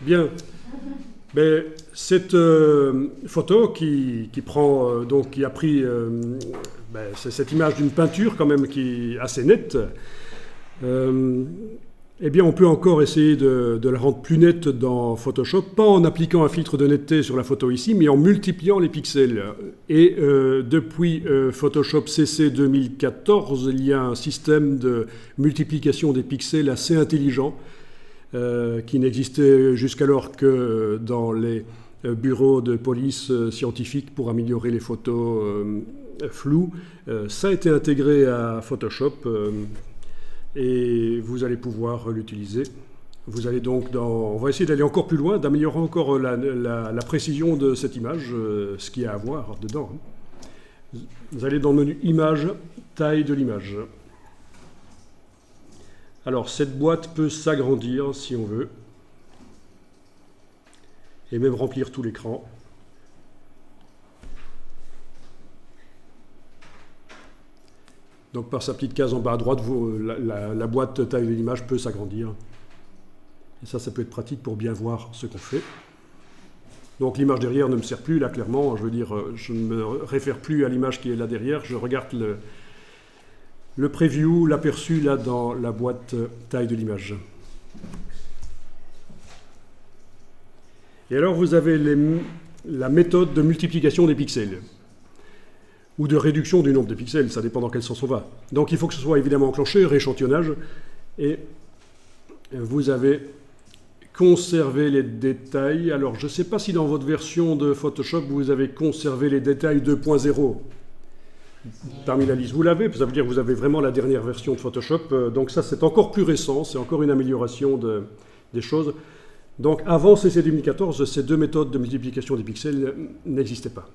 Bien. Ben, cette photo qui a pris c'est cette image d'une peinture quand même qui est assez nette. Eh bien, on peut encore essayer de la rendre plus nette dans Photoshop, pas en appliquant un filtre de netteté sur la photo ici, mais en multipliant les pixels. Et depuis Photoshop CC 2014, il y a un système de multiplication des pixels assez intelligent qui n'existait jusqu'alors que dans les bureaux de police scientifiques pour améliorer les photos floues. Ça a été intégré à Photoshop. Et vous allez pouvoir l'utiliser. Vous allez donc on va essayer d'aller encore plus loin, d'améliorer encore la précision de cette image, ce qu'il y a à voir dedans. Vous allez dans le menu Image, taille de l'image. Alors, cette boîte peut s'agrandir si on veut, et même remplir tout l'écran. Donc par sa petite case en bas à droite, la boîte taille de l'image peut s'agrandir. Et ça peut être pratique pour bien voir ce qu'on fait. Donc l'image derrière ne me sert plus, là clairement, je veux dire, je ne me réfère plus à l'image qui est là derrière, je regarde le preview, l'aperçu là dans la boîte taille de l'image. Et alors vous avez la méthode de multiplication des pixels, ou de réduction du nombre de pixels, ça dépend dans quel sens on va. Donc il faut que ce soit évidemment enclenché, rééchantillonnage, et vous avez conservé les détails. Alors je ne sais pas si dans votre version de Photoshop vous avez conservé les détails 2.0 parmi la liste. Vous l'avez, ça veut dire que vous avez vraiment la dernière version de Photoshop, donc ça c'est encore plus récent, c'est encore une amélioration des choses. Donc avant CC 2014, ces deux méthodes de multiplication des pixels n'existaient pas.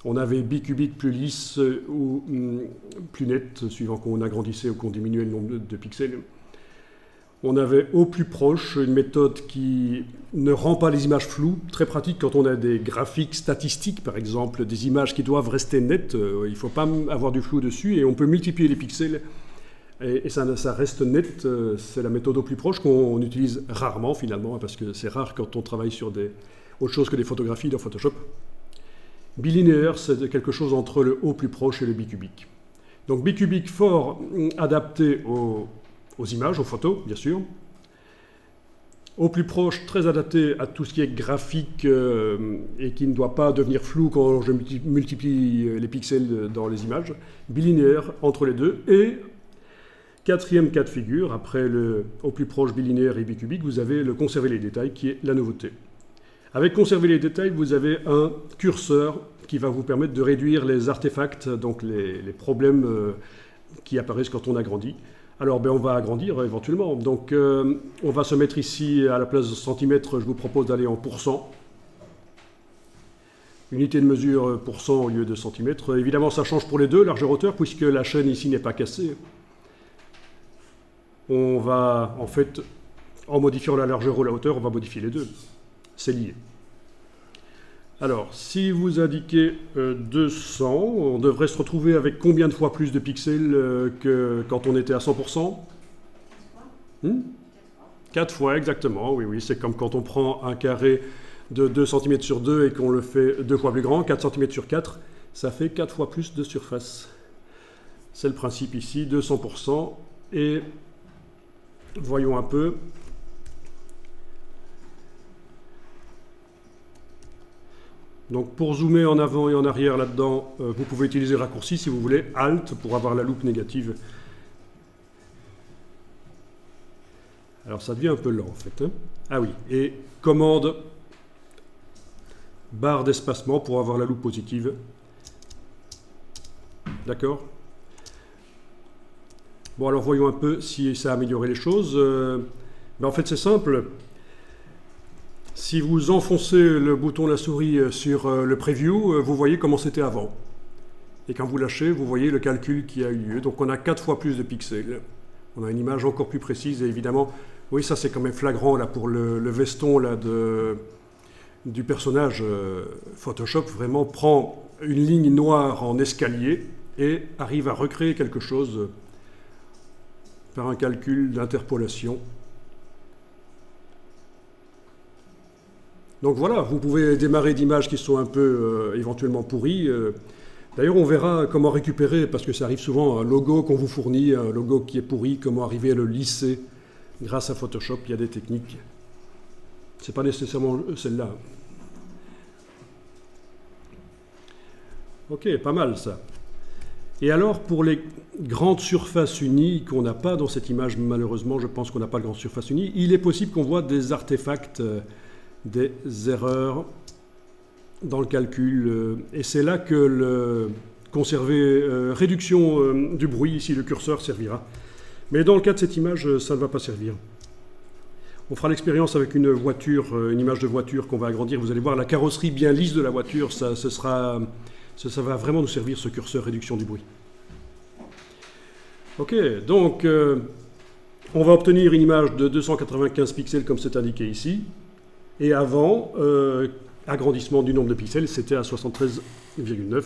On avait bicubique plus lisse ou plus net, suivant qu'on agrandissait ou qu'on diminuait le nombre de pixels. On avait au plus proche une méthode qui ne rend pas les images floues, très pratique quand on a des graphiques statistiques, par exemple, des images qui doivent rester nettes, il ne faut pas avoir du flou dessus, et on peut multiplier les pixels, et ça reste net. C'est la méthode au plus proche qu'on utilise rarement finalement, parce que c'est rare quand on travaille sur autre chose que des photographies dans Photoshop. Bilinéaire, c'est quelque chose entre le au plus proche et le bicubique. Donc bicubique fort adapté aux images, aux photos, bien sûr. Au plus proche, très adapté à tout ce qui est graphique et qui ne doit pas devenir flou quand je multiplie les pixels dans les images. Bilinéaire entre les deux. Et quatrième cas de figure, après le au plus proche bilinéaire et bicubique, vous avez le conserver les détails qui est la nouveauté. Avec conserver les détails, vous avez un curseur qui va vous permettre de réduire les artefacts, donc les problèmes qui apparaissent quand on agrandit. Alors on va agrandir éventuellement. Donc on va se mettre ici à la place de centimètres, je vous propose d'aller en pourcent. Unité de mesure pourcent au lieu de centimètres. Évidemment ça change pour les deux, largeur-hauteur, puisque la chaîne ici n'est pas cassée. On va en fait, en modifiant la largeur ou la hauteur, on va modifier les deux. C'est lié. Alors, si vous indiquez 200, on devrait se retrouver avec combien de fois plus de pixels que quand on était à 100%? 4 fois, exactement, oui, c'est comme quand on prend un carré de 2 cm sur 2 et qu'on le fait 2 fois plus grand, 4 cm sur 4, ça fait 4 fois plus de surface. C'est le principe ici, 200%, et voyons un peu. Donc pour zoomer en avant et en arrière là-dedans, vous pouvez utiliser raccourci si vous voulez, Alt pour avoir la loupe négative. Alors ça devient un peu lent en fait. Hein. Ah oui, et commande barre d'espacement pour avoir la loupe positive. D'accord? Bon alors voyons un peu si ça a amélioré les choses. En fait c'est simple. Si vous enfoncez le bouton de la souris sur le preview, vous voyez comment c'était avant. Et quand vous lâchez, vous voyez le calcul qui a eu lieu. Donc on a 4 fois plus de pixels. On a une image encore plus précise. Et évidemment, oui, ça c'est quand même flagrant là, pour le veston là, du personnage. Photoshop vraiment prend une ligne noire en escalier et arrive à recréer quelque chose par un calcul d'interpolation. Donc voilà, vous pouvez démarrer d'images qui sont un peu éventuellement pourries. D'ailleurs, on verra comment récupérer, parce que ça arrive souvent, un logo qu'on vous fournit, un logo qui est pourri, comment arriver à le lisser grâce à Photoshop. Il y a des techniques. Ce n'est pas nécessairement celle-là. Ok, pas mal ça. Et alors, pour les grandes surfaces unies qu'on n'a pas dans cette image, malheureusement, je pense qu'on n'a pas de grande surface unie, il est possible qu'on voit des artefacts, des erreurs dans le calcul. Et c'est là que le conserver réduction du bruit, ici le curseur, servira. Mais dans le cas de cette image, ça ne va pas servir. On fera l'expérience avec une voiture, une image de voiture qu'on va agrandir. Vous allez voir la carrosserie bien lisse de la voiture, ça va vraiment nous servir, ce curseur réduction du bruit. Ok, donc on va obtenir une image de 295 pixels comme c'est indiqué ici. Et avant, agrandissement du nombre de pixels, c'était à 73,9.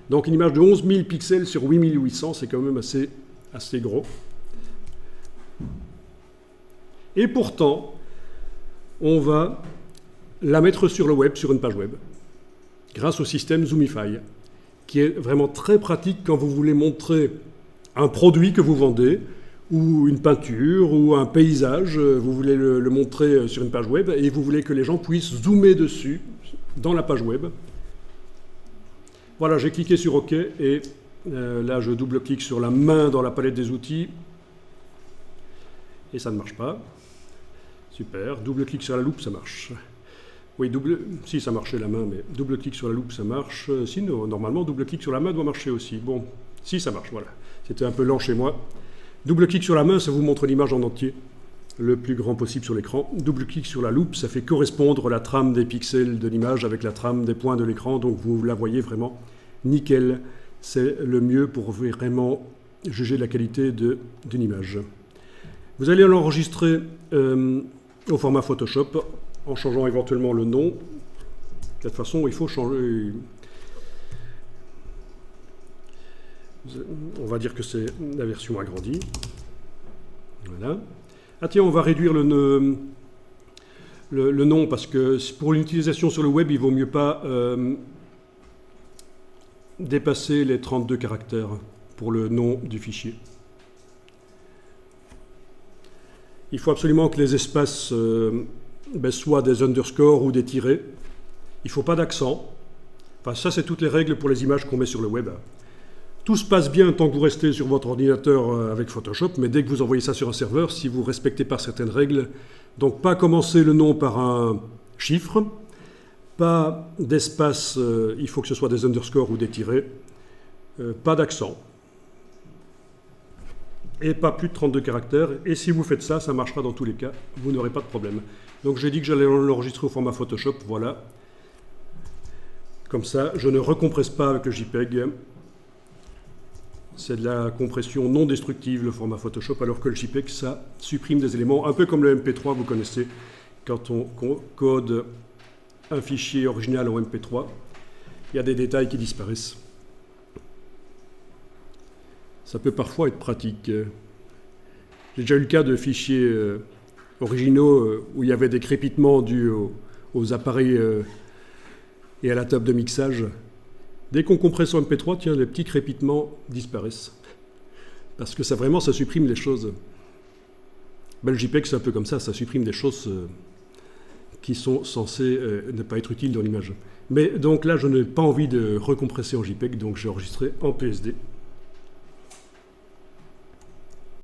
Donc une image de 11 000 pixels sur 8800, c'est quand même assez gros. Et pourtant, on va la mettre sur le web, sur une page web, grâce au système Zoomify, qui est vraiment très pratique quand vous voulez montrer un produit que vous vendez, ou une peinture, ou un paysage, vous voulez le montrer sur une page web, et vous voulez que les gens puissent zoomer dessus, dans la page web. Voilà, j'ai cliqué sur OK, et là je double-clique sur la main dans la palette des outils, et ça ne marche pas. Super, double-clic sur la loupe, ça marche. Oui, si ça marchait la main, mais double-clic sur la loupe, ça marche. Si, normalement, double-clic sur la main doit marcher aussi. Bon, si ça marche, voilà. C'était un peu lent chez moi. Double-clic sur la main, ça vous montre l'image en entier, le plus grand possible sur l'écran. Double-clic sur la loupe, ça fait correspondre la trame des pixels de l'image avec la trame des points de l'écran, donc vous la voyez vraiment nickel. C'est le mieux pour vraiment juger la qualité d'une image. Vous allez l'enregistrer au format Photoshop, en changeant éventuellement le nom. De toute façon, il faut changer. On va dire que c'est la version agrandie. Voilà. Ah tiens, on va réduire le nom, parce que pour une utilisation sur le web, il vaut mieux pas dépasser les 32 caractères pour le nom du fichier. Il faut absolument que les espaces soient des underscores ou des tirets. Il ne faut pas d'accent. Enfin, ça, c'est toutes les règles pour les images qu'on met sur le web. Tout se passe bien tant que vous restez sur votre ordinateur avec Photoshop, mais dès que vous envoyez ça sur un serveur, si vous ne respectez pas certaines règles, donc pas commencer le nom par un chiffre, pas d'espace, il faut que ce soit des underscores ou des tirets, pas d'accent, et pas plus de 32 caractères. Et si vous faites ça, ça marchera dans tous les cas, vous n'aurez pas de problème. Donc j'ai dit que j'allais l'enregistrer au format Photoshop, voilà. Comme ça, je ne recompresse pas avec le JPEG. C'est de la compression non destructive, le format Photoshop, alors que le JPEG, ça supprime des éléments, un peu comme le MP3, vous connaissez, quand on code un fichier original en MP3, il y a des détails qui disparaissent. Ça peut parfois être pratique. J'ai déjà eu le cas de fichiers originaux où il y avait des crépitements dus aux appareils et à la table de mixage. Dès qu'on compresse en MP3, tiens, les petits crépitements disparaissent. Parce que ça supprime les choses. Ben, le JPEG, c'est un peu comme ça supprime des choses qui sont censées ne pas être utiles dans l'image. Mais donc là, je n'ai pas envie de recompresser en JPEG, donc j'ai enregistré en PSD.